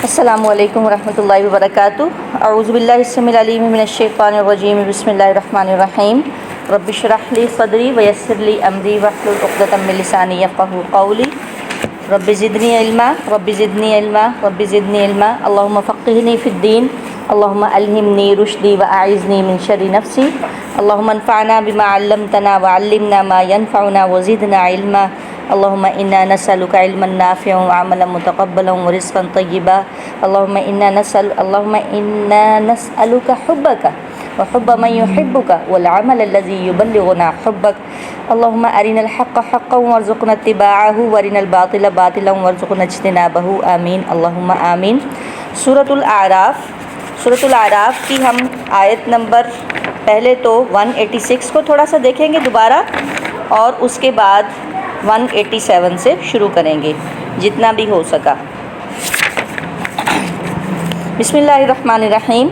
السلام علیکم ورحمۃ اللہ وبرکاتہ۔ اعوذ باللہ السمیع العلیم من الشیطان الرجیم، بسم اللہ الرحمن الرحیم۔ رب اشرح لی صدری ویسر لی امری واحلل عقدۃ من لسانی یفقہوا قولی۔ رب زدنی علما رب زدنی علما رب زدنی علما، اللہم فقہنی فی الدین، اللہم الہمنی رشدی واعذنی من شر نفسی، اللہم انفعنا بما علمتنا وعلمنا ما ینفعنا وزدنا علما، اللہم انا نسألک علما نافعا وعملا متقبلا ورزقا طیبا، اللہم انا نسألک حبک وحب من یحبک والعمل الذی یبلغنا حبک، اللہم ارنا الحق حقا وارزقنا اتباعہ وارنا الباطل باطلا وارزقنا اجتنابہ، آمین اللہم آمین۔ سورۃ الاعراف کی ہم آیت نمبر پہلے تو 186 کو تھوڑا سا دیکھیں گے دوبارہ، اور اس کے بعد 187 سے شروع کریں گے جتنا بھی ہو سکا۔ بسم اللہ الرحمن الرحیم۔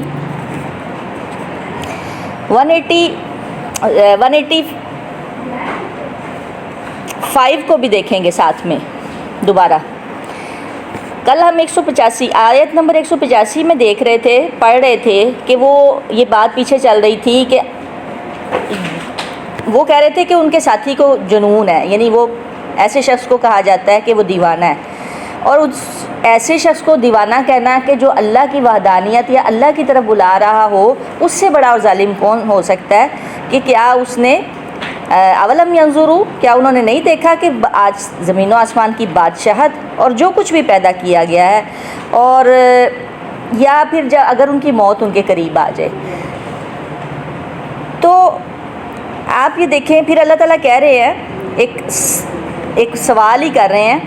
185 کو بھی دیکھیں گے ساتھ میں دوبارہ۔ کل ہم 185 آیت نمبر 185 میں دیکھ رہے تھے، پڑھ رہے تھے کہ وہ یہ بات پیچھے چل رہی تھی کہ وہ کہہ رہے تھے کہ ان کے ساتھی کو جنون ہے، یعنی وہ ایسے شخص کو کہا جاتا ہے کہ وہ دیوانہ ہے، اور اس ایسے شخص کو دیوانہ کہنا کہ جو اللہ کی وحدانیت یا اللہ کی طرف بلا رہا ہو، اس سے بڑا اور ظالم کون ہو سکتا ہے؟ کہ کیا اس نے اولم ینظروا، کیا انہوں نے نہیں دیکھا کہ آج زمین و آسمان کی بادشاہت اور جو کچھ بھی پیدا کیا گیا ہے، اور یا پھر اگر ان کی موت ان کے قریب آ جائے۔ تو آپ یہ دیکھیں، پھر اللہ تعالیٰ کہہ رہے ہیں، ایک سوال ہی کر رہے ہیں،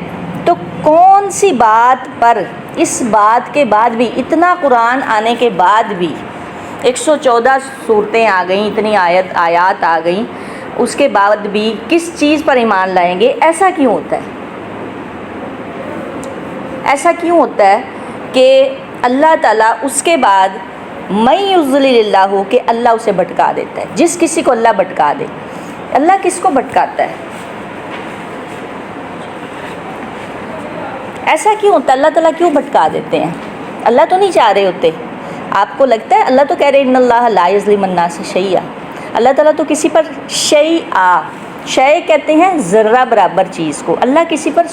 تو کون سی بات پر اس بات کے بعد بھی، اتنا قرآن آنے کے بعد بھی 114 صورتیں آ گئیں، اتنی آیات آ گئیں، اس کے بعد بھی کس چیز پر ایمان لائیں گے؟ ایسا کیوں ہوتا ہے؟ ایسا کیوں ہوتا ہے کہ اللہ تعالیٰ اس کے بعد من یضلل اللہ، کہ اللہ اسے بھٹکا دیتا ہے، جس کسی کو اللہ بھٹکا دے۔ اللہ کس کو بھٹکاتا ہے؟ ایسا کیوں ہوتا ہے؟ اللہ تعالیٰ کیوں بھٹکا دیتے ہیں؟ اللہ تو نہیں چاہ رہے ہوتے۔ آپ کو لگتا ہے اللہ تو کہہ رہے ان اللہ لا یظلم الناس شیئا، اللہ تعالیٰ تو کسی پر شے کہتے ہیں ذرہ برابر چیز کو، اللہ کسی پر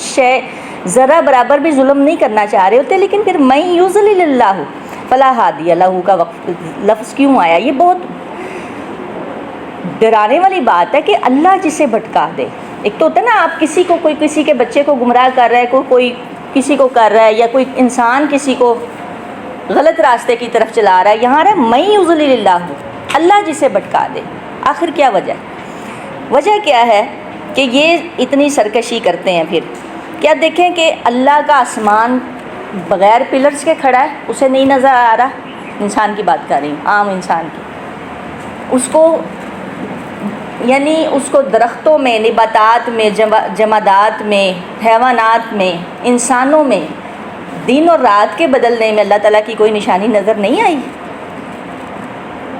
ذرہ برابر بھی ظلم نہیں کرنا چاہ رہے ہوتے، لیکن پھر من یضلل اللہ فلا ہادی لہ کا لفظ کیوں آیا؟ یہ بہت ڈرانے والی بات ہے کہ اللہ جسے بھٹکا دے۔ ایک تو ہوتا ہے نا، آپ کسی کو، کوئی کسی کے بچے کو گمراہ کر رہا ہے، کوئی کسی کو کر رہا ہے، یا کوئی انسان کسی کو غلط راستے کی طرف چلا رہا ہے، یہاں رہا من یضلل اللہ، اللہ جسے بھٹکا دے۔ آخر کیا وجہ؟ وجہ کیا ہے کہ یہ اتنی سرکشی کرتے ہیں؟ پھر کیا دیکھیں کہ اللہ کا آسمان بغیر پلرز کے کھڑا ہے، اسے نہیں نظر آ رہا؟ انسان کی بات کر رہی ہوں، عام انسان کی۔ اس کو درختوں میں، نباتات میں، جمادات میں، حیوانات میں، انسانوں میں دن اور رات کے بدلنے میں اللہ تعالیٰ کی کوئی نشانی نظر نہیں آئی؟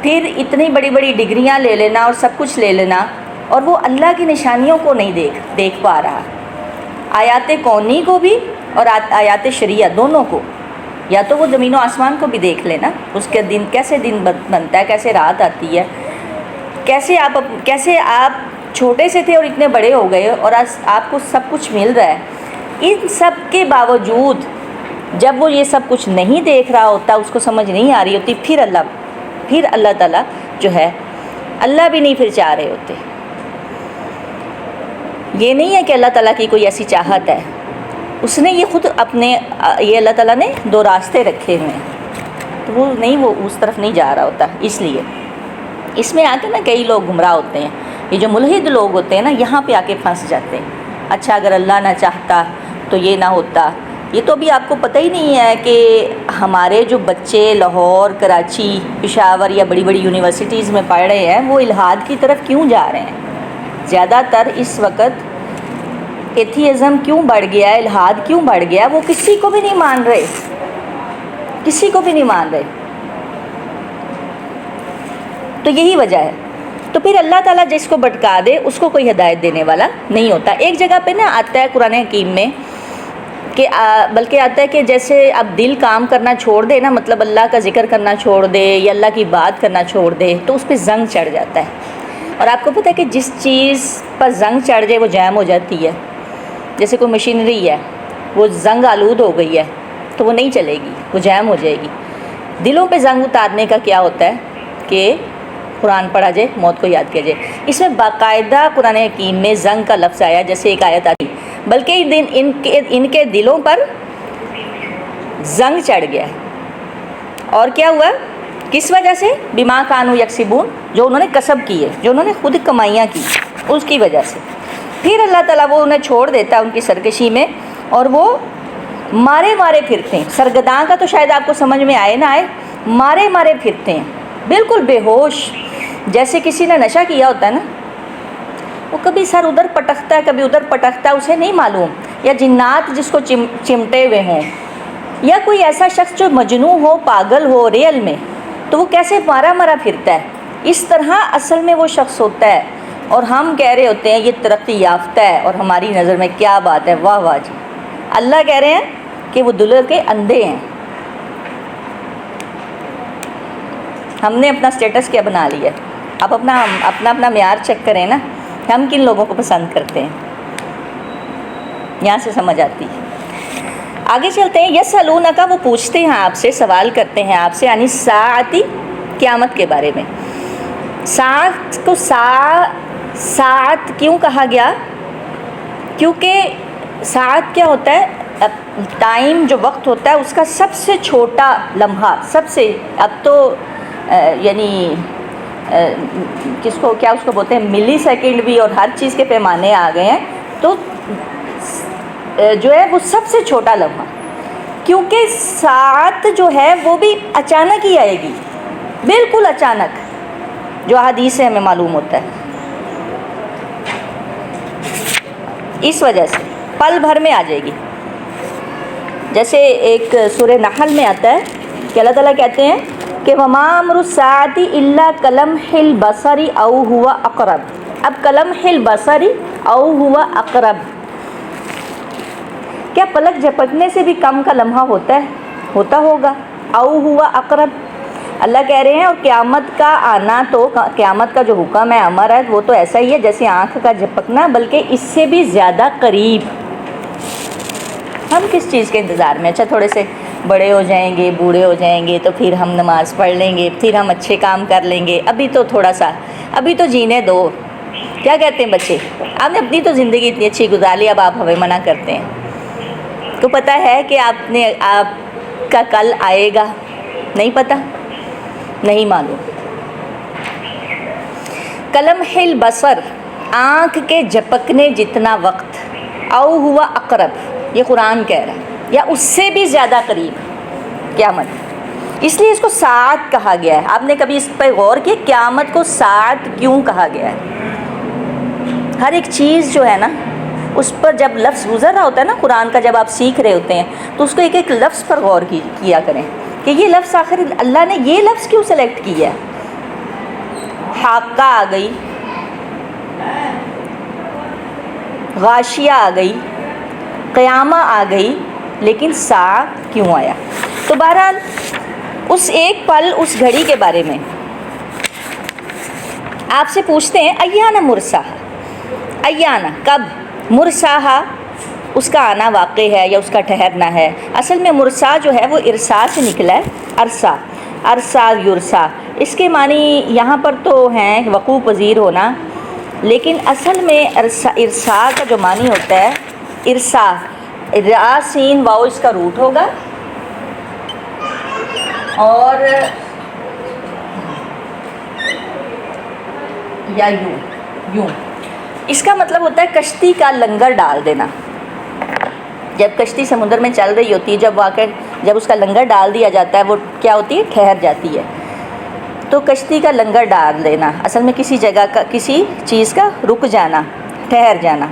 پھر اتنی بڑی بڑی ڈگریاں لے لینا اور سب کچھ لے لینا، اور وہ اللہ کی نشانیوں کو نہیں دیکھ پا رہا، آیات کونی کو بھی اور آیات شرعیہ دونوں کو۔ یا تو وہ زمین و آسمان کو بھی دیکھ لینا، اس کے دن کیسے دن بنتا ہے، کیسے رات آتی ہے، کیسے آپ چھوٹے سے تھے اور اتنے بڑے ہو گئے، اور آپ کو سب کچھ مل رہا ہے۔ ان سب کے باوجود جب وہ یہ سب کچھ نہیں دیکھ رہا ہوتا، اس کو سمجھ نہیں آ رہی ہوتی، پھر اللہ تعالیٰ جو ہے، اللہ بھی نہیں پھر چاہ رہے ہوتے۔ یہ نہیں ہے کہ اللہ تعالیٰ کی کوئی ایسی چاہت ہے، اس نے یہ خود یہ اللہ تعالیٰ نے دو راستے رکھے ہوئے ہیں، تو وہ اس طرف نہیں جا رہا ہوتا۔ اس لیے اس میں آ کے نا کئی لوگ گمراہ ہوتے ہیں، یہ جو ملحد لوگ ہوتے ہیں نا، یہاں پہ آ کے پھنس جاتے ہیں۔ اچھا، اگر اللہ نہ چاہتا تو یہ نہ ہوتا۔ یہ تو ابھی آپ کو پتہ ہی نہیں ہے کہ ہمارے جو بچے لاہور، کراچی، پشاور یا بڑی بڑی یونیورسٹیز میں پڑھ رہے ہیں، وہ الحاد کی طرف کیوں جا رہے ہیں؟ زیادہ تر اس وقت ایتھیزم کیوں بڑھ گیا ہے، الحاد کیوں بڑھ گیا؟ وہ کسی کو بھی نہیں مان رہے، کسی کو بھی نہیں مان رہے۔ تو یہی وجہ ہے۔ تو پھر اللہ تعالیٰ جس کو بھٹکا دے، اس کو کوئی ہدایت دینے والا نہیں ہوتا۔ ایک جگہ پہ نا آتا ہے قرآن حکیم میں کہ بلکہ آتا ہے کہ جیسے اب دل کام کرنا چھوڑ دے نا، مطلب اللہ کا ذکر کرنا چھوڑ دے یا اللہ کی بات کرنا چھوڑ دے تو اس پہ زنگ چڑھ جاتا ہے۔ اور آپ کو پتہ ہے کہ جس چیز پر زنگ چڑھ جائے وہ جام ہو جاتی ہے، جیسے کوئی مشینری ہے وہ زنگ آلود ہو گئی ہے تو وہ نہیں چلے گی، وہ جام ہو جائے گی۔ دلوں پہ زنگ اتارنے کا کیا ہوتا ہے کہ قرآن پڑھا جائے، موت کو یاد کیا جائے۔ اس میں باقاعدہ قرآن حکیم میں زنگ کا لفظ آیا، جیسے ایک آیت آتی، بلکہ ان کے دلوں پر زنگ چڑھ گیا ہے۔ اور کیا ہوا؟ کس وجہ سے؟ بما کانوا یکسبون، جو انہوں نے کسب کی ہے، جو انہوں نے خود کمائیاں کی، اس کی وجہ سے۔ پھر اللہ تعالیٰ وہ انہیں چھوڑ دیتا ہے ان کی سرکشی میں، اور وہ مارے مارے پھرتے ہیں۔ سرگداں کا تو شاید آپ کو سمجھ میں آئے نہ آئے، مارے مارے پھرتے ہیں، بالکل بے ہوش، جیسے کسی نے نشہ کیا ہوتا ہے نا، وہ کبھی سر ادھر پٹکتا ہے کبھی ادھر پٹکتا ہے، اسے نہیں معلوم، یا جنات جس کو چمٹے ہوئے ہوں، یا کوئی ایسا شخص جو مجنوں ہو، پاگل ہو ریل میں، تو وہ کیسے مارا مارا پھرتا ہے، اس طرح اصل میں وہ شخص ہوتا ہے۔ اور ہم کہہ رہے ہوتے ہیں یہ ترقی یافتہ ہے، اور ہماری نظر میں کیا بات ہے، واہ واہ جی۔ اللہ کہہ رہے ہیں کہ وہ دلوں کے اندھے ہیں۔ ہم نے اپنا سٹیٹس کیا بنا لیا ہے، آپ اپنا معیار چیک کریں نا، ہم کن لوگوں کو پسند کرتے ہیں، یہاں سے سمجھ آتی ہے۔ آگے چلتے ہیں، یسألونک، وہ پوچھتے ہیں آپ سے، سوال کرتے ہیں آپ سے، عن الساعۃ، قیامت کے بارے میں۔ ساعت کو ساعت کیوں کہا گیا؟ کیونکہ ساعت کیا ہوتا ہے؟ ٹائم جو وقت ہوتا ہے اس کا سب سے چھوٹا لمحہ، سب سے، اب تو یعنی کس کو کیا اس کو بولتے ہیں، ملی سیکنڈ بھی، اور ہر چیز کے پیمانے آ گئے ہیں، تو جو ہے وہ سب سے چھوٹا لمحہ، کیونکہ ساعت جو ہے وہ بھی اچانک ہی آئے گی، بالکل اچانک، جو حدیث سے ہمیں معلوم ہوتا ہے۔ اس وجہ سے پل بھر میں آ جائے گی۔ جیسے ایک سورہ نحل میں آتا ہے کہ اللہ تعالیٰ کہتے ہیں کہ وَمَا أَمْرُ السَّاعَةِ إِلَّا كَلَمْحِ الْبَصَرِ أَوْ هُوَ أَقْرَبُ۔ اب کلمح البصری او ہوا اقرب، کیا پلک جھپکنے سے بھی کم کا لمحہ ہوتا ہے؟ ہوتا ہوگا، او ہوا اقرب۔ اللہ کہہ رہے ہیں اور قیامت کا آنا، تو قیامت کا جو حکم ہے، امر ہے، وہ تو ایسا ہی ہے جیسے آنکھ کا جھپکنا، بلکہ اس سے بھی زیادہ قریب۔ ہم کس چیز کے انتظار میں؟ اچھا تھوڑے سے بڑے ہو جائیں گے، بوڑھے ہو جائیں گے، تو پھر ہم نماز پڑھ لیں گے، پھر ہم اچھے کام کر لیں گے، ابھی تو تھوڑا سا، ابھی تو جینے دو۔ کیا کہتے ہیں بچے؟ آپ نے اپنی تو زندگی اتنی اچھی گزار لی، اب آپ ہمیں منع کرتے ہیں۔ تو پتہ ہے کہ آپ کا کل آئے گا؟ نہیں پتہ، نہیں معلوم۔ کلمح البصر، آنکھ کے جھپکنے جتنا وقت، او ہوا اقرب، یہ قرآن کہہ رہا ہے، یا اس سے بھی زیادہ قریب قیامت۔ اس لیے اس کو ساعت کہا گیا ہے۔ آپ نے کبھی اس پہ غور کیا قیامت کو ساعت کیوں کہا گیا ہے؟ ہر ایک چیز جو ہے نا، اس پر جب لفظ گزر رہا ہوتا ہے نا قرآن کا، جب آپ سیکھ رہے ہوتے ہیں تو اس کو ایک ایک لفظ پر غور کیا کریں کہ یہ لفظ آخر اللہ نے یہ لفظ کیوں سلیکٹ کیا ہے۔ حاقہ آ گئی، غاشیہ آ گئی، قیامہ آ گئی، لیکن ساعہ کیوں آیا؟ تو بہرحال اس ایک پل، اس گھڑی کے بارے میں آپ سے پوچھتے ہیں، ایانہ مرساہا، ایانہ کب، مرساہا اس کا آنا واقع ہے یا اس کا ٹھہرنا ہے۔ اصل میں مرسا جو ہے وہ ارسا سے نکلا ہے، عرصہ، عرصہ یرسا، اس کے معنی یہاں پر تو ہیں وقوع پذیر ہونا، لیکن اصل میں ارسا کا جو معنی ہوتا ہے، ارسا، را سین واؤ اس کا روٹ ہوگا، اور یا یوں اس کا مطلب ہوتا ہے کشتی کا لنگر ڈال دینا۔ جب کشتی سمندر میں چل رہی ہوتی ہے، جب اس کا لنگر ڈال دیا جاتا ہے، وہ کیا ہوتی ہے؟ ٹھہر جاتی ہے۔ تو کشتی کا لنگر ڈال دینا، اصل میں کسی جگہ کا، کسی چیز کا رک جانا، ٹھہر جانا،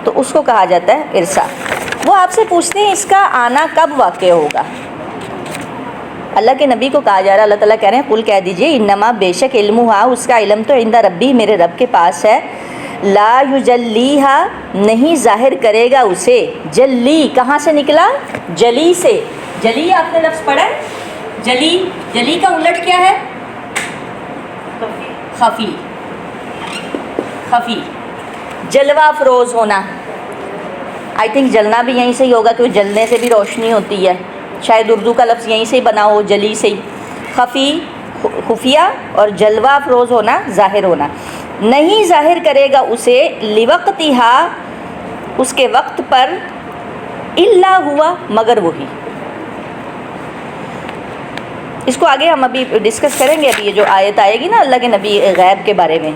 تو اس کو کہا جاتا ہے ارسا۔ وہ آپ سے پوچھتے ہیں اس کا آنا کب واقع ہوگا؟ اللہ کے نبی کو کہا جا رہا ہے، اللہ تعالیٰ کہہ رہے ہیں قل کہہ دیجئے انما بے شک علمھا، اس کا علم تو عند ربی، میرے رب کے پاس ہے، لا یجلیہا نہیں ظاہر کرے گا اسے، جلی کہاں سے نکلا؟ جلی سے۔ جلی آپ نے لفظ پڑھا ہے؟ جلی، جلی کا الٹ کیا ہے؟ خفی۔ خفی، جلوہ افروز ہونا۔ آئی تھنک جلنا بھی یہیں سے ہی ہوگا کیونکہ جلنے سے بھی روشنی ہوتی ہے، شاید اردو کا لفظ یہیں سے ہی بنا ہو، جلی سے ہی۔ خفی خفیہ اور جلوہ افروز ہونا، ظاہر ہونا۔ نہیں ظاہر کرے گا اسے لوقتہا اس کے وقت پر، الا ہوا مگر وہی۔ اس کو آگے ہم ابھی ڈسکس کریں گے، ابھی یہ جو آیت آئے گی نا اللہ کے نبی غیب کے بارے میں،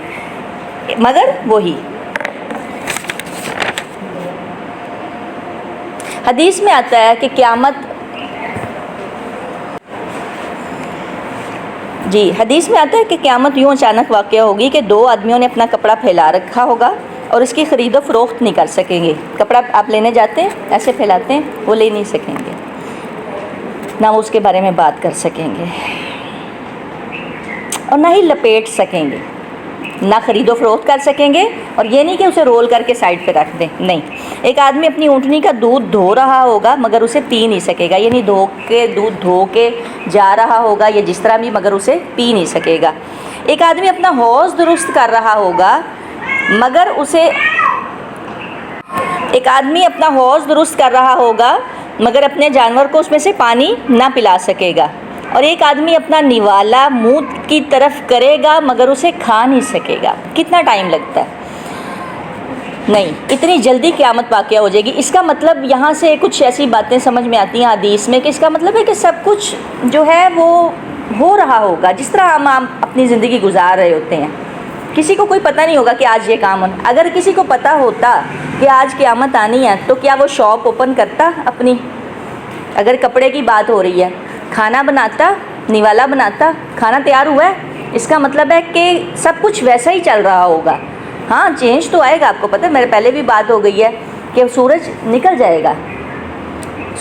مگر وہی۔ حدیث میں آتا ہے کہ قیامت، جی حدیث میں آتا ہے کہ قیامت یوں اچانک واقع ہوگی کہ دو آدمیوں نے اپنا کپڑا پھیلا رکھا ہوگا اور اس کی خرید و فروخت نہیں کر سکیں گے۔ کپڑا آپ لینے جاتے ہیں ایسے پھیلاتے ہیں، وہ لے نہیں سکیں گے، نہ وہ اس کے بارے میں بات کر سکیں گے اور نہ ہی لپیٹ سکیں گے، نہ خرید و فروخت کر سکیں گے، اور یہ نہیں کہ اسے رول کر کے سائڈ پہ رکھ دیں، نہیں۔ ایک آدمی اپنی اونٹنی کا دودھ دھو رہا ہوگا مگر اسے پی نہیں سکے گا، یعنی دودھ دھو کے جا رہا ہوگا یا جس طرح بھی، مگر اسے پی نہیں سکے گا۔ ایک آدمی اپنا حوض درست کر رہا ہوگا مگر اسے، ایک آدمی اپنا حوض درست کر رہا ہوگا مگر اپنے جانور کو اس میں سے پانی نہ پلا سکے گا، اور ایک آدمی اپنا نوالا منہ کی طرف کرے گا مگر اسے کھا نہیں سکے گا۔ کتنا ٹائم لگتا ہے؟ نہیں، اتنی جلدی قیامت واقعہ ہو جائے گی۔ اس کا مطلب یہاں سے کچھ ایسی باتیں سمجھ میں آتی ہیں حدیث میں کہ اس کا مطلب ہے کہ سب کچھ جو ہے وہ ہو رہا ہوگا جس طرح ہم اپنی زندگی گزار رہے ہوتے ہیں۔ کسی کو کوئی پتہ نہیں ہوگا کہ آج یہ کام ہونا۔ اگر کسی کو پتہ ہوتا کہ آج قیامت آنی ہے تو کیا وہ شاپ اوپن کرتا اپنی؟ اگر کپڑے کی بات ہو رہی ہے، کھانا بناتا، نوالا بناتا، کھانا تیار ہوا ہے، اس کا مطلب ہے کہ سب کچھ ویسا ہی چل رہا ہوگا۔ ہاں چینج تو آئے گا، آپ کو پتہ ہے میرے پہلے بھی بات ہو گئی ہے کہ سورج نکل جائے گا،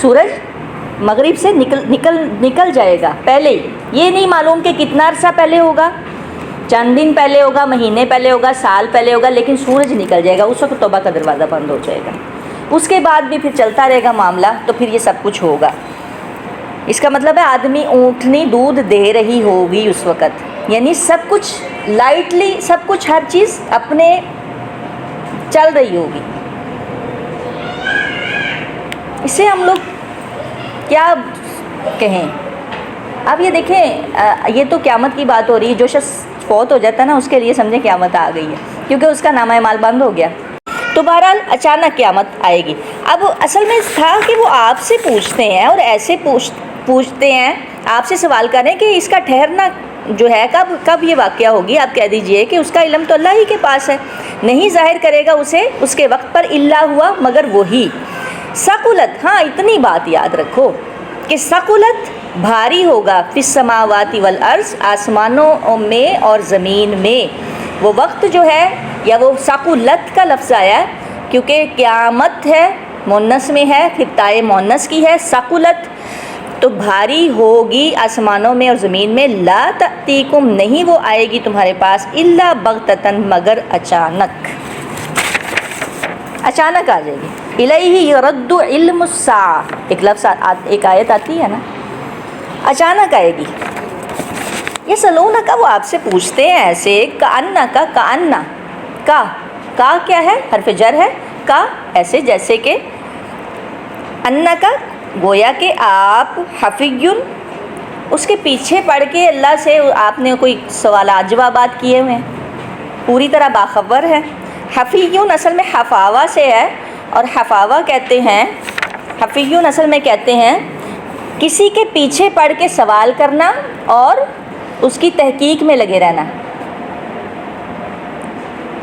سورج مغرب سے نکل جائے گا پہلے ہی، یہ نہیں معلوم کہ کتنا عرصہ پہلے ہوگا، چند دن پہلے ہوگا، مہینے پہلے ہوگا، سال پہلے ہوگا، لیکن سورج نکل جائے گا، اس وقت توبہ کا دروازہ بند ہو جائے گا۔ اس کے بعد بھی پھر چلتا رہے گا معاملہ، تو پھر یہ سب کچھ ہوگا۔ اس کا مطلب ہے آدمی اونٹنی دودھ دے رہی ہوگی اس وقت، یعنی سب کچھ لائٹلی، سب کچھ ہر چیز اپنے چل رہی ہوگی۔ اس سے ہم لوگ کیا کہیں؟ اب یہ دیکھیں، یہ تو قیامت کی بات ہو رہی ہے، جو شخص فوت ہو جاتا ہے نا اس کے لیے سمجھیں قیامت آ گئی ہے، کیونکہ اس کا نامہ اعمال بند ہو گیا۔ تو بہرحال اچانک قیامت آئے گی۔ اب اصل میں تھا کہ وہ آپ سے پوچھتے ہیں اور ایسے پوچھتے ہیں، آپ سے سوال کر رہے ہیں کہ اس کا ٹھہرنا جو ہے کب یہ واقعہ ہوگی۔ آپ کہہ دیجئے کہ اس کا علم تو اللہ ہی کے پاس ہے، نہیں ظاہر کرے گا اسے اس کے وقت پر، الا ہوا مگر وہی۔ ثقلت، ہاں اتنی بات یاد رکھو کہ ثقلت بھاری ہوگا، فی السماوات والارض آسمانوں میں اور زمین میں۔ وہ وقت جو ہے، یا وہ ثقلت کا لفظ آیا ہے کیونکہ قیامت ہے مونس میں ہے، پھر تائے مونس کی ہے، ثقلت تو بھاری ہوگی آسمانوں میں اور زمین میں۔ لا تأتیکم نہیں وہ آئے گی تمہارے پاس، الا بغتتن مگر اچانک، اچانک آ جائے گی۔ الیہ یرد علم الساعہ، ایک لفظ ایک آیت آتی ہے نا، اچانک آئے گی۔ یہ سلونک، وہ آپ سے پوچھتے ہیں ایسے، کأنک، کأن، کا کیا ہے؟ حرف جر ہے، کا ایسے جیسے کہ، انک گویا کہ آپ، حفیٌ اس کے پیچھے پڑ کے اللہ سے آپ نے کوئی سوالات جوابات کیے ہوئے ہیں، پوری طرح باخبر ہے۔ حفیٌ اصل میں حفاوہ سے ہے، اور حفاوہ کہتے ہیں، حفیٌ اصل میں کہتے ہیں کسی کے پیچھے پڑ کے سوال کرنا اور اس کی تحقیق میں لگے رہنا،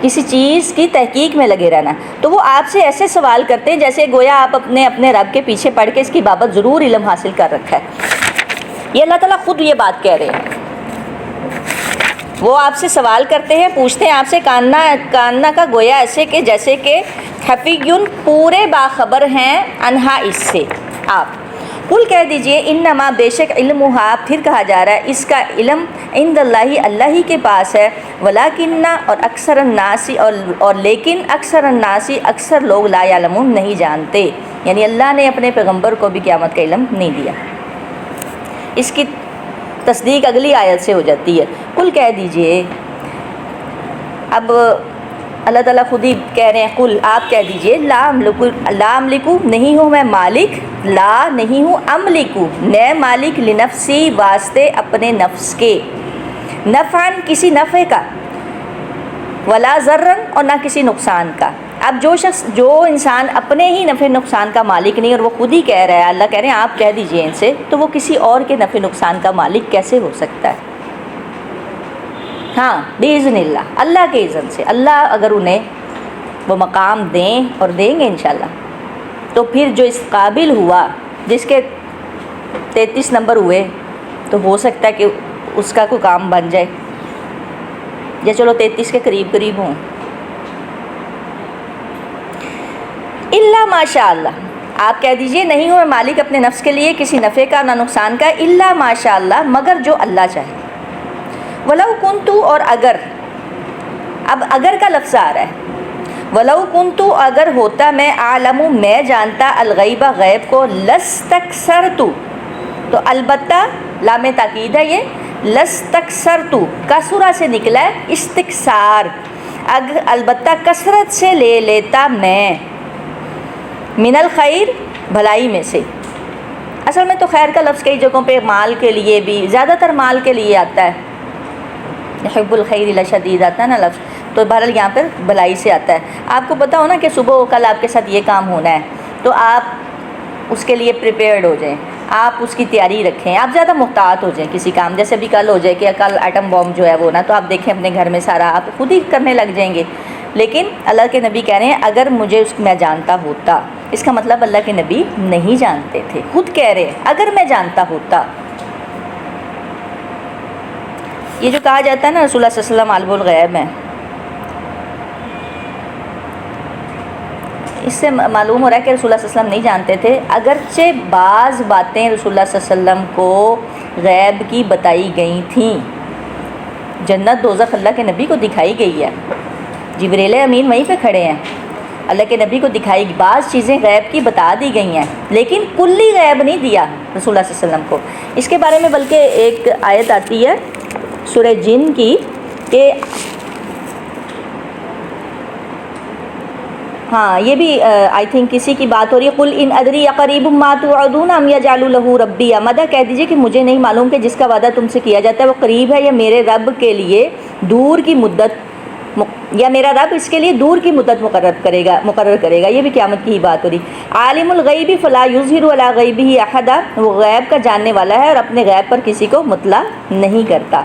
کسی چیز کی تحقیق میں لگے رہنا۔ تو وہ آپ سے ایسے سوال کرتے ہیں جیسے گویا آپ اپنے رب کے پیچھے پڑھ کے اس کی بابت ضرور علم حاصل کر رکھا ہے۔ یہ اللہ تعالیٰ خود یہ بات کہہ رہے ہیں، وہ آپ سے سوال کرتے ہیں، پوچھتے ہیں آپ سے، کاننا کا گویا ایسے کہ جیسے کہ حفیٌ پورے باخبر ہیں، انہا اس سے آپ، قل کہہ دیجئے انما بے شک علمھا، پھر کہا جا رہا ہے اس کا علم عند اللہ، اللہ ہی کے پاس ہے، ولیکن اور اکثر الناس اور لیکن اکثر الناس اکثر لوگ لا یعلمون نہیں جانتے، یعنی اللہ نے اپنے پیغمبر کو بھی قیامت کا علم نہیں دیا۔ اس کی تصدیق اگلی آیت سے ہو جاتی ہے۔ قل کہہ دیجئے، اب اللہ تعالیٰ خود ہی کہہ رہے ہیں قل، آپ کہہ دیجئے لا املکو نہیں ہوں میں مالک، لا نہیں ہوں املکو میں مالک، لنفسی واسطے اپنے نفس کے، نفعن کسی نفع کا، ولا ضرن اور نہ کسی نقصان کا۔ اب جو انسان اپنے ہی نفع نقصان کا مالک نہیں، اور وہ خود ہی کہہ رہا ہے، اللہ کہہ رہے ہیں آپ کہہ دیجئے ان سے، تو وہ کسی اور کے نفع نقصان کا مالک کیسے ہو سکتا ہے؟ ہاں باذن اللہ، اللہ کے اذن سے، اللہ اگر انہیں وہ مقام دیں اور دیں گے انشاءاللہ، تو پھر جو اس قابل ہوا، جس کے 33 نمبر ہوئے، تو ہو سکتا ہے کہ اس کا کوئی کام بن جائے، یا چلو 33 کے قریب ہوں۔ الا ماشاء اللہ، آپ کہہ دیجئے نہیں ہوں میں مالک اپنے نفس کے لیے کسی نفع کا نہ نقصان کا، الا ماشاء اللہ مگر جو اللہ چاہے، ولو کنتو اور اگر، اب اگر کا لفظ آ رہا ہے، ولو کنتو اگر ہوتا میں عالم میں جانتا الغیب غیب کو، لستکثرتو تو البتہ لام تاکید ہے یہ، لستکثرتو کثرہ سے نکلا ہے استکثار، البتہ کثرت سے لے لیتا میں، من الخیر بھلائی میں سے۔ اصل میں تو خیر کا لفظ کئی جگہوں پہ مال کے لیے بھی، زیادہ تر مال کے لیے آتا ہے، حب الخیر لشدید آتا ہے نا لفظ، تو بہرحال یہاں پر بھلائی سے آتا ہے۔ آپ کو پتہ ہو نا کہ صبح کل آپ کے ساتھ یہ کام ہونا ہے، تو آپ اس کے لیے پریپیئرڈ ہو جائیں، آپ اس کی تیاری رکھیں، آپ زیادہ محتاط ہو جائیں کسی کام، جیسے ابھی کل ہو جائے کہ کل ایٹم بم جو ہے وہ نا، تو آپ دیکھیں اپنے گھر میں سارا آپ خود ہی کرنے لگ جائیں گے۔ لیکن اللہ کے نبی کہہ رہے ہیں اگر مجھے میں جانتا ہوتا، اس کا مطلب اللہ کے نبی نہیں جانتے تھے، خود کہہ رہے ہیں اگر میں جانتا ہوتا۔ یہ جو کہا جاتا ہے نا رسول اللہ صلی اللہ علیہ وسلم عالم الغیب ہیں، اس سے معلوم ہو رہا ہے کہ رسول اللہ صلی اللہ علیہ وسلم نہیں جانتے تھے، اگرچہ بعض باتیں رسول اللہ صلی اللہ علیہ وسلم کو غیب کی بتائی گئی تھیں، جنت دوزخ اللہ کے نبی کو دکھائی گئی ہے، جبریل امین وہیں پہ کھڑے ہیں، اللہ کے نبی کو دکھائی، بعض چیزیں غیب کی بتا دی گئی ہیں، لیکن کلی غیب نہیں دیا رسول اللہ صلی اللہ علیہ وسلم کو۔ اس کے بارے میں بلکہ ایک آیت آتی ہے سورہ جن کی کہ ہاں یہ بھی آئی تھنک کسی کی بات ہو رہی ہے، قل ان ادری اقریب ما توعدون ام یجعل له ربی امدا، کہہ دیجئے کہ مجھے نہیں معلوم کہ جس کا وعدہ تم سے کیا جاتا ہے وہ قریب ہے یا میرے رب کے لیے دور کی مدت، یا میرا رب اس کے لیے دور کی مدت مقرر کرے گا، یہ بھی قیامت کی ہی بات ہو رہی۔ عالم الغیب فلا یظہر علی غیبہ احدا، وہ غیب کا جاننے والا ہے اور اپنے غیب پر کسی کو مطلع نہیں کرتا۔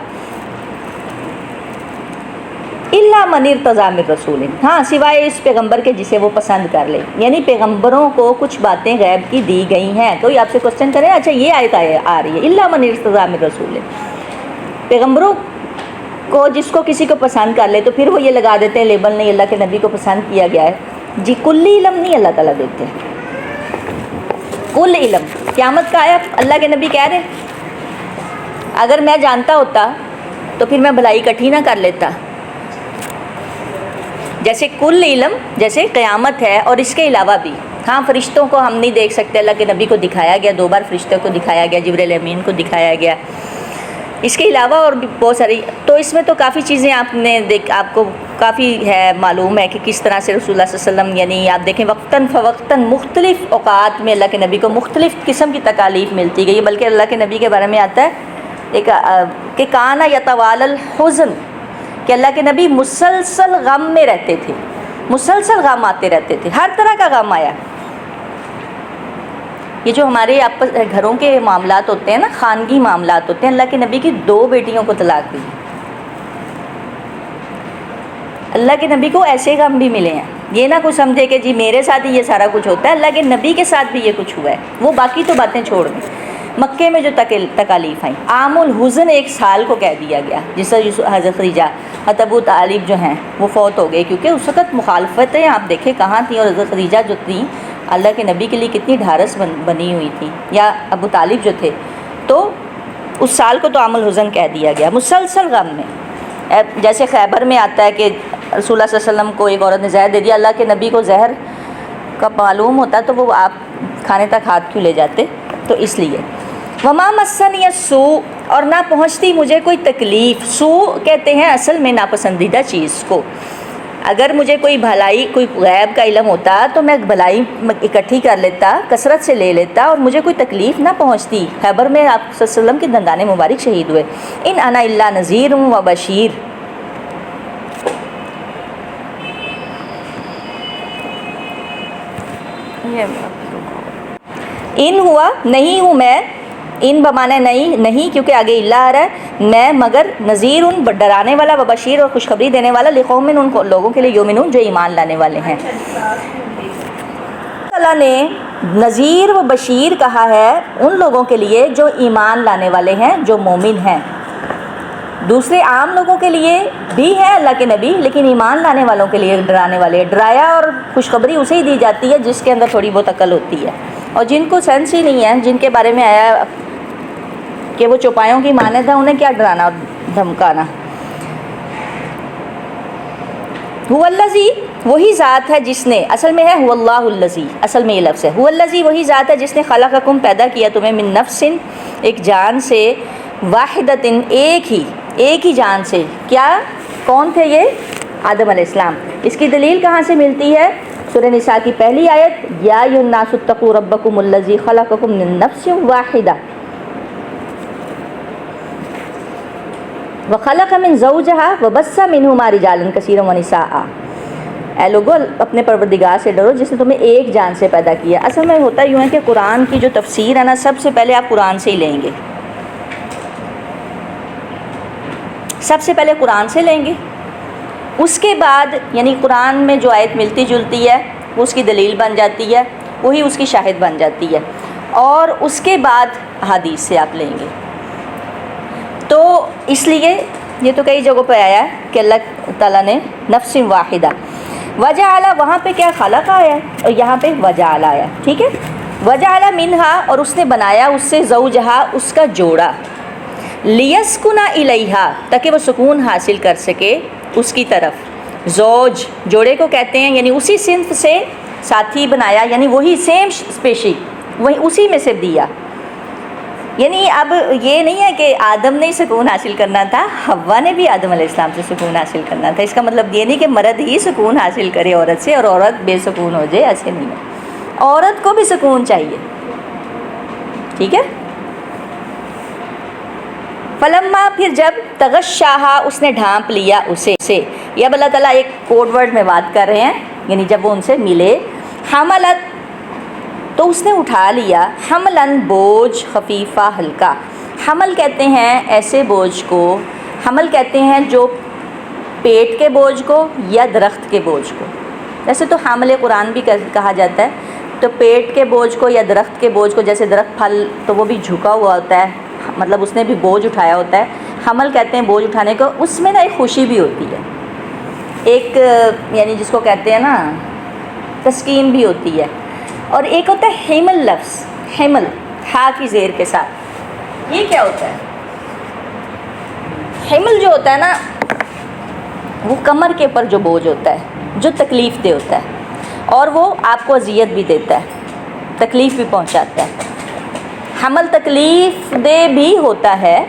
الا من ارتضی من رسول، ہاں سوائے اس پیغمبر کے جسے وہ پسند کر لے، یعنی پیغمبروں کو کچھ باتیں غیب کی دی گئی ہیں۔ کوئی آپ سے کوشچن کرے اچھا یہ آیت آ رہی ہے الا من ارتضی من رسول، پیغمبروں کو جس کو کسی کو پسند کر لے، تو پھر وہ یہ لگا دیتے ہیں لیبل نہیں اللہ کے نبی کو پسند کیا گیا ہے، جی کلی علم نہیں اللہ تعالیٰ دیتے، کل علم قیامت کا آیا، اللہ کے نبی کہہ رہے اگر میں جانتا ہوتا تو پھر میں بھلائی اکٹھی نہ کر لیتا، جیسے کل علم جیسے قیامت ہے، اور اس کے علاوہ بھی ہاں فرشتوں کو ہم نہیں دیکھ سکتے، اللہ کے نبی کو دکھایا گیا، 2 بار فرشتوں کو دکھایا گیا، جبریل امین کو دکھایا گیا، اس کے علاوہ اور بھی بہت ساری، تو اس میں تو کافی چیزیں آپ کو کافی ہے معلوم ہے کہ کس طرح سے رسول اللہ صلی اللہ علیہ وسلم، یعنی آپ دیکھیں وقتاً فوقتاً مختلف اوقات میں اللہ کے نبی کو مختلف قسم کی تکالیف ملتی گئی، بلکہ اللہ کے نبی کے بارے میں آتا ہے ایک کہ کانا یتوال الحزن، کہ اللہ کے نبی مسلسل غم میں رہتے تھے، مسلسل غم آتے رہتے تھے، ہر طرح کا غم آیا۔ یہ جو ہمارے گھروں کے معاملات ہوتے ہیں نا، خانگی معاملات ہوتے ہیں، اللہ کے نبی کی 2 بیٹیوں کو طلاق دی، اللہ کے نبی کو ایسے غم بھی ملے ہیں، یہ نہ کوئی سمجھے کہ جی میرے ساتھ ہی یہ سارا کچھ ہوتا ہے، اللہ کے نبی کے ساتھ بھی یہ کچھ ہوا ہے، وہ باقی تو باتیں چھوڑ دیں۔ مکے میں جو تکالیف آئیں، عام الحزن 1 سال کو کہہ دیا گیا، جس سے حضرت خدیجہ حضرت ابو طالب جو ہیں وہ فوت ہو گئے، کیونکہ اس وقت مخالفتیں آپ دیکھیں کہاں تھیں، اور حضرت خدیجہ جو تھیں اللہ کے نبی کے لیے کتنی ڈھارس بنی ہوئی تھی، یا ابو طالب جو تھے، تو اس سال کو تو عام الحزن کہہ دیا گیا، مسلسل غم میں۔ جیسے خیبر میں آتا ہے کہ رسول اللہ صلی اللہ علیہ وسلم کو ایک عورت نے زہر دے دیا، اللہ کے نبی کو زہر کا معلوم ہوتا تو وہ آپ کھانے تک ہاتھ کیوں لے جاتے، تو اس لیے وما مسنی السوء، اور نہ پہنچتی مجھے کوئی تکلیف۔ سوء کہتے ہیں اصل میں ناپسندیدہ چیز کو۔ اگر مجھے کوئی بھلائی، کوئی غیب کا علم ہوتا تو میں بھلائی اکٹھی کر لیتا، کثرت سے لے لیتا، اور مجھے کوئی تکلیف نہ پہنچتی۔ خیبر میں آپ صلی اللہ علیہ وسلم کے دندان مبارک شہید ہوئے۔ ان انا الا نذیر و بشیر۔ ان ہوا، نہیں ہوں میں، ان بمانے نہیں کیونکہ آگے اللہ آ رہا ہے، میں مگر نذیر، ان ڈرانے والا، و بشیر، اور خوشخبری دینے والا، لقوم، ان لوگوں کے لیے یؤمنون جو ایمان لانے والے ہیں۔ اللہ نے نذیر و بشیر کہا ہے ان لوگوں کے لیے جو ایمان لانے والے ہیں، جو مومن ہیں۔ دوسرے عام لوگوں کے لیے بھی ہیں اللہ کے نبی، لیکن ایمان لانے والوں کے لیے ڈرانے والے۔ ڈرایا اور خوشخبری اسے ہی دی جاتی ہے جس کے اندر تھوڑی بہت عقل ہوتی ہے، اور جن کو سینس ہی نہیں ہے، جن کے بارے میں آیا کہ وہ چوپایوں کی مانند ہے، انہیں کیا ڈرانا اور دھمکانا۔ هو الذی، وہی ذات ہے جس نے، اصل میں ہے هو اللہ الذی، اصل میں یہ لفظ ہے هو الذی، وہی ذات ہے جس نے خلقکم، پیدا کیا تمہیں، من نفس، ایک جان سے، واحدۃ، ایک ہی جان سے۔ کیا، کون تھے یہ؟ آدم علیہ السلام۔ اس کی دلیل کہاں سے ملتی ہے؟ سورہ نساء کی پہلی آیت، یا ایھا الناس اتقوا ربکم الذی خلقکم من نفس واحدہ وخلق من زوجہا وبث منہما رجالا کثیرا ونساء۔ اے لوگو اپنے پروردگار سے ڈرو جس نے تمہیں ایک جان سے پیدا کیا۔ اصل میں ہوتا یوں ہے کہ قرآن کی جو تفسیر ہے نا، سب سے پہلے آپ قرآن سے ہی لیں گے، سب سے پہلے قرآن سے لیں گے، اس کے بعد یعنی قرآن میں جو آیت ملتی جلتی ہے وہ اس کی دلیل بن جاتی ہے، وہی اس کی شاہد بن جاتی ہے، اور اس کے بعد حدیث سے آپ لیں گے۔ تو اس لیے یہ تو کئی جگہوں پہ آیا ہے کہ اللہ تعالیٰ نے نفس واحدہ، وجعل، وہاں پہ کیا خلق آیا ہے، اور یہاں پہ وجعل آیا، ٹھیک ہے۔ وجعل منہا، اور اس نے بنایا اس سے، زوجہا، اس کا جوڑا، لیسکن الیہا، تاکہ وہ سکون حاصل کر سکے اس کی طرف۔ زوج جوڑے کو کہتے ہیں، یعنی اسی صنف سے ساتھی بنایا، یعنی وہی سیم اسپیشی، وہی اسی میں سے دیا۔ یعنی اب یہ نہیں ہے کہ آدم نے سکون حاصل کرنا تھا، حوا نے بھی آدم علیہ السلام سے سکون حاصل کرنا تھا۔ اس کا مطلب یہ نہیں کہ مرد ہی سکون حاصل کرے عورت سے اور عورت بے سکون ہو جائے، ایسے نہیں ہے، عورت کو بھی سکون چاہیے، ٹھیک ہے۔ فلما، پھر جب، تغشاہا، اس نے ڈھانپ لیا اسے، یہ اب اللہ تعالیٰ ایک کوڈ ورڈ میں بات کر رہے ہیں، یعنی جب وہ ان سے ملے، حملت، تو اس نے اٹھا لیا، حملاً، بوجھ، خفیفہ، ہلکا۔ حمل کہتے ہیں ایسے بوجھ کو، حمل کہتے ہیں جو پیٹ کے بوجھ کو یا درخت کے بوجھ کو، ویسے تو حامل قرآن بھی کہا جاتا ہے، تو پیٹ کے بوجھ کو یا درخت کے بوجھ کو، جیسے درخت پھل تو وہ بھی جھکا ہوا ہوتا ہے، مطلب اس نے بھی بوجھ اٹھایا ہوتا ہے۔ حمل کہتے ہیں بوجھ اٹھانے کو، اس میں نا ایک خوشی بھی ہوتی ہے، ایک یعنی جس کو کہتے ہیں نا تسکین بھی ہوتی ہے، اور ایک ہوتا ہے حمل لفظ، حمل ہا کی زیر کے ساتھ۔ یہ کیا ہوتا ہے؟ حمل جو ہوتا ہے نا، وہ کمر کے اوپر جو بوجھ ہوتا ہے، جو تکلیف دہ ہوتا ہے، اور وہ آپ کو اذیت بھی دیتا ہے، تکلیف بھی پہنچاتا ہے۔ حمل تکلیف دہ بھی ہوتا ہے،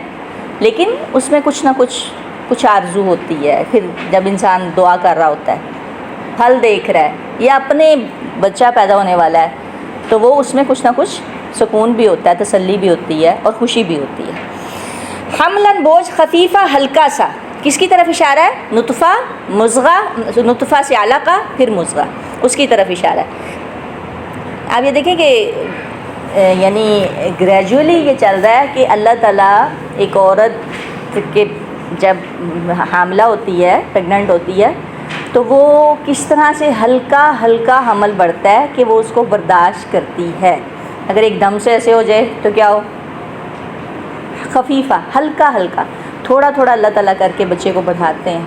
لیکن اس میں کچھ نہ کچھ آرزو ہوتی ہے۔ پھر جب انسان دعا کر رہا ہوتا ہے، پھل دیکھ رہا ہے، یا اپنے بچہ پیدا ہونے والا ہے، تو وہ اس میں کچھ نہ کچھ سکون بھی ہوتا ہے، تسلی بھی ہوتی ہے، اور خوشی بھی ہوتی ہے۔ حملاً، بوجھ، خفیفہ، ہلکا سا، کس کی طرف اشارہ ہے؟ نطفہ، مضغہ، نطفہ سے علقہ، پھر مضغہ، اس کی طرف اشارہ ہے۔ آپ یہ دیکھیں کہ یعنی گریجولی یہ چل رہا ہے کہ اللہ تعالیٰ ایک عورت کے جب حاملہ ہوتی ہے، پریگننٹ ہوتی ہے، تو وہ کس طرح سے ہلکا ہلکا حمل بڑھتا ہے کہ وہ اس کو برداشت کرتی ہے۔ اگر ایک دم سے ایسے ہو جائے تو کیا ہو؟ خفیفہ، ہلکا ہلکا، تھوڑا تھوڑا اللہ تعالیٰ کر کے بچے کو بڑھاتے ہیں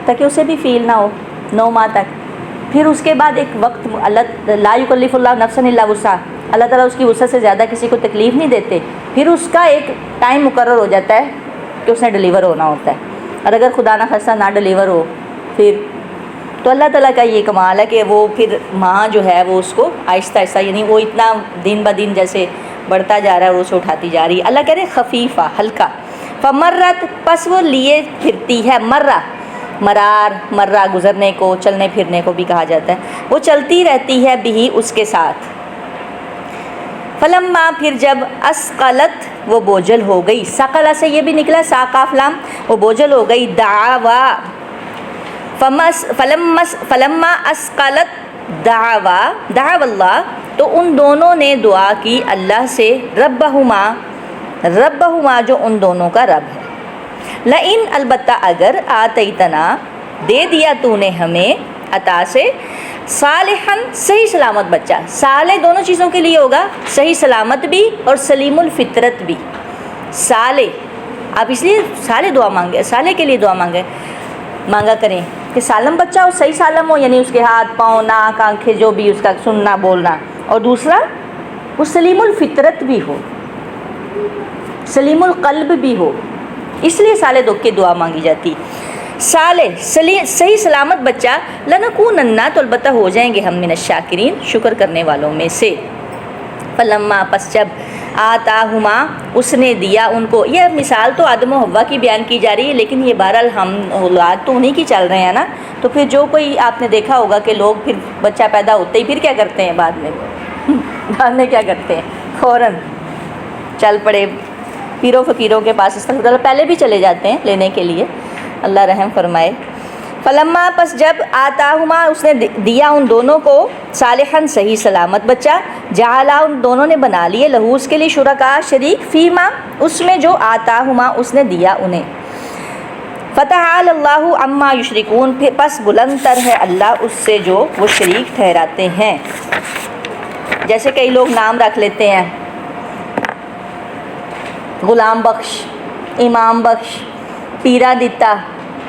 تاکہ اسے بھی فیل نہ ہو 9 ماہ تک، پھر اس کے بعد ایک وقت اللہ لا یکلف اللہ نفسا الا وسعها، اللہ تعالیٰ اس کی وسعت سے زیادہ کسی کو تکلیف نہیں دیتے، پھر اس کا ایک ٹائم مقرر ہو جاتا ہے کہ اس نے ڈلیور ہونا ہوتا ہے، اور اگر خدا نخواستہ نہ ڈلیور ہو پھر تو اللہ تعالیٰ کا یہ کمال ہے کہ وہ پھر ماں جو ہے وہ اس کو آہستہ آہستہ، یعنی وہ اتنا دن بہ دن جیسے بڑھتا جا رہا ہے اور اسے اٹھاتی جا رہی ہے، اللہ کہہ رہے خفیفہ، ہلکا، فمرت، پس وہ لیے پھرتی ہے، مرہ، مرہ گزرنے کو، چلنے پھرنے کو بھی کہا جاتا ہے، وہ چلتی رہتی ہے بھی اس کے ساتھ، فلما، پھر جب، اسقلت، وہ بوجھل ہو گئی، ثقل سے یہ بھی نکلا سا قاف لام، وہ بوجھل ہو گئی، دعوا، فلما اسقلت دعوا اللہ، تو ان دونوں نے دعا کی اللہ سے، ربہما جو ان دونوں کا رب ہے، لئن، البتہ اگر، آتیتنا، دے دیا تو نے ہمیں، عطا سے، صالحاً، صحیح سلامت بچہ، صالح دونوں چیزوں کے لیے ہوگا، صحیح سلامت بھی اور سلیم الفطرت بھی، صالح، آپ اس لیے صالح دعا مانگے، صالح کے لیے دعا مانگا کریں کہ سالم بچہ ہو، صحیح سالم ہو، یعنی اس کے ہاتھ پاؤں ناک آنکھیں جو بھی اس کا سننا بولنا، اور دوسرا وہ سلیم الفطرت بھی ہو، سلیم القلب بھی ہو، اس لیے صالح کی دعا مانگی جاتی، صالح، صحیح سلامت بچہ، لنکونن، تو البتہ ہو جائیں گے ہم من الشاکرین، شکر کرنے والوں میں سے، فلما، پس جب، آتاہما، اس نے دیا ان کو، یہ مثال تو آدم و حوا کی بیان کی جا رہی ہے، لیکن یہ بہرحال ہم اولاد تو انہیں کی چل رہے ہیں نا، تو پھر جو کوئی آپ نے دیکھا ہوگا کہ لوگ پھر بچہ پیدا ہوتے ہی پھر کیا کرتے ہیں بعد میں کیا کرتے ہیں، فوراً چل پڑے پیروں فقیروں کے پاس، استغفر اللہ، پہلے بھی چلے جاتے ہیں لینے کے لیے، اللہ رحم فرمائے، فلما، پس جب، آتاہما، اس نے دیا ان دونوں کو، صالحاً، صحیح سلامت بچہ، جعلا، ان دونوں نے بنا لیے، لہو، اس کے لیے، شرکاء، شریک، فیما، اس میں جو، آتاہما، اس نے دیا انہیں، فتعالی اللہ عما یشرکون، پھر پس بلند تر ہے اللہ اس سے جو وہ شریک ٹھہراتے ہیں، جیسے کئی لوگ نام رکھ لیتے ہیں، غلام بخش، امام بخش، پیرا دتا،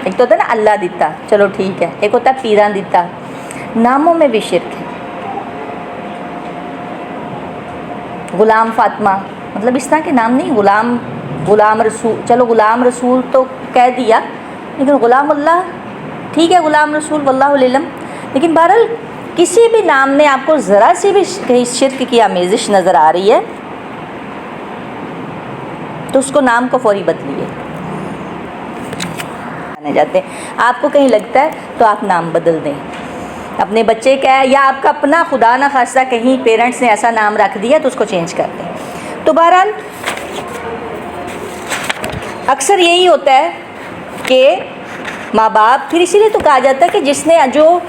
ایک تو ہوتا ہے نا اللہ دتا، چلو ٹھیک ہے، ایک ہوتا ہے پیرا دتا، ناموں میں بھی شرک ہے، غلام فاطمہ، مطلب اس طرح کے نام نہیں، غلام رسول، چلو غلام رسول تو کہہ دیا، لیکن غلام اللہ ٹھیک ہے، غلام رسول واللہ علم، لیکن بہرحال کسی بھی نام میں آپ کو ذرا سی بھی کہیں شرک کی آمیزش نظر آ رہی ہے تو اس کو نام کو فوری بدلیے، جاتے ہیں آپ کو کہیں لگتا ہے تو آپ نام بدل دیں، اپنے بچے کا ہے یا آپ کا اپنا، خدا نہ خواستہ کہیں پیرنٹس نے ایسا نام رکھ دیا تو اس کو چینج کر دیں، تو بہرحال اکثر یہی ہوتا ہے کہ ماں باپ، پھر اسی لیے تو کہا جاتا ہے کہ جس نے، جو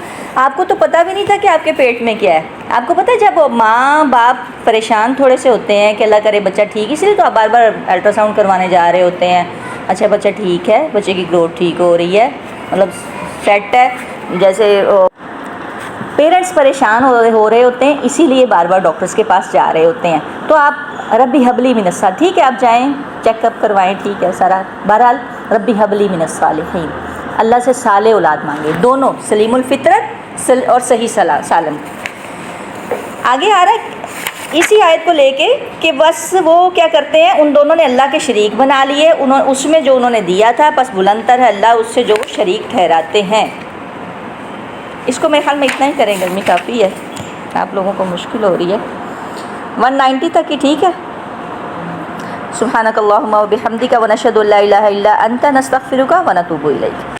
آپ کو تو پتہ بھی نہیں تھا کہ آپ کے پیٹ میں کیا ہے، آپ کو پتہ ہے جب ماں باپ پریشان تھوڑے سے ہوتے ہیں کہ اللہ کرے بچہ ٹھیک، اسی لیے تو آپ بار بار الٹرا ساؤنڈ کروانے جا رہے ہوتے ہیں، اچھا بچہ ٹھیک ہے، بچے کی گروتھ ٹھیک ہو رہی ہے، مطلب سیٹ ہے، جیسے پیرنٹس پریشان ہو رہے ہوتے ہیں، اسی لیے بار بار ڈاکٹرز کے پاس جا رہے ہوتے ہیں، تو آپ ربی حبلی من الصالحین، ٹھیک ہے آپ جائیں چیک اپ کروائیں، ٹھیک ہے سارا، بہرحال ربی حبلی من الصالحین، اللہ سے صالح اولاد مانگے، دونوں سلیم الفطرت اور صحیح سالم۔ آگے آ رہا ہے اسی آیت کو لے کے کہ بس وہ کیا کرتے ہیں، ان دونوں نے اللہ کے شریک بنا لیے، اس میں جو انہوں نے دیا تھا، پس بلند تر ہے اللہ اس سے جو شریک ٹھہراتے ہیں۔ اس کو میرے خیال میں اتنا ہی کریں، گرمی کافی ہے، آپ لوگوں کو مشکل ہو رہی ہے، 190 تک ہی ٹھیک ہے۔ سبحانک اللہم و بحمدک ونشہد ان لا الہ الا انت نستغفرک ونتوب الیک۔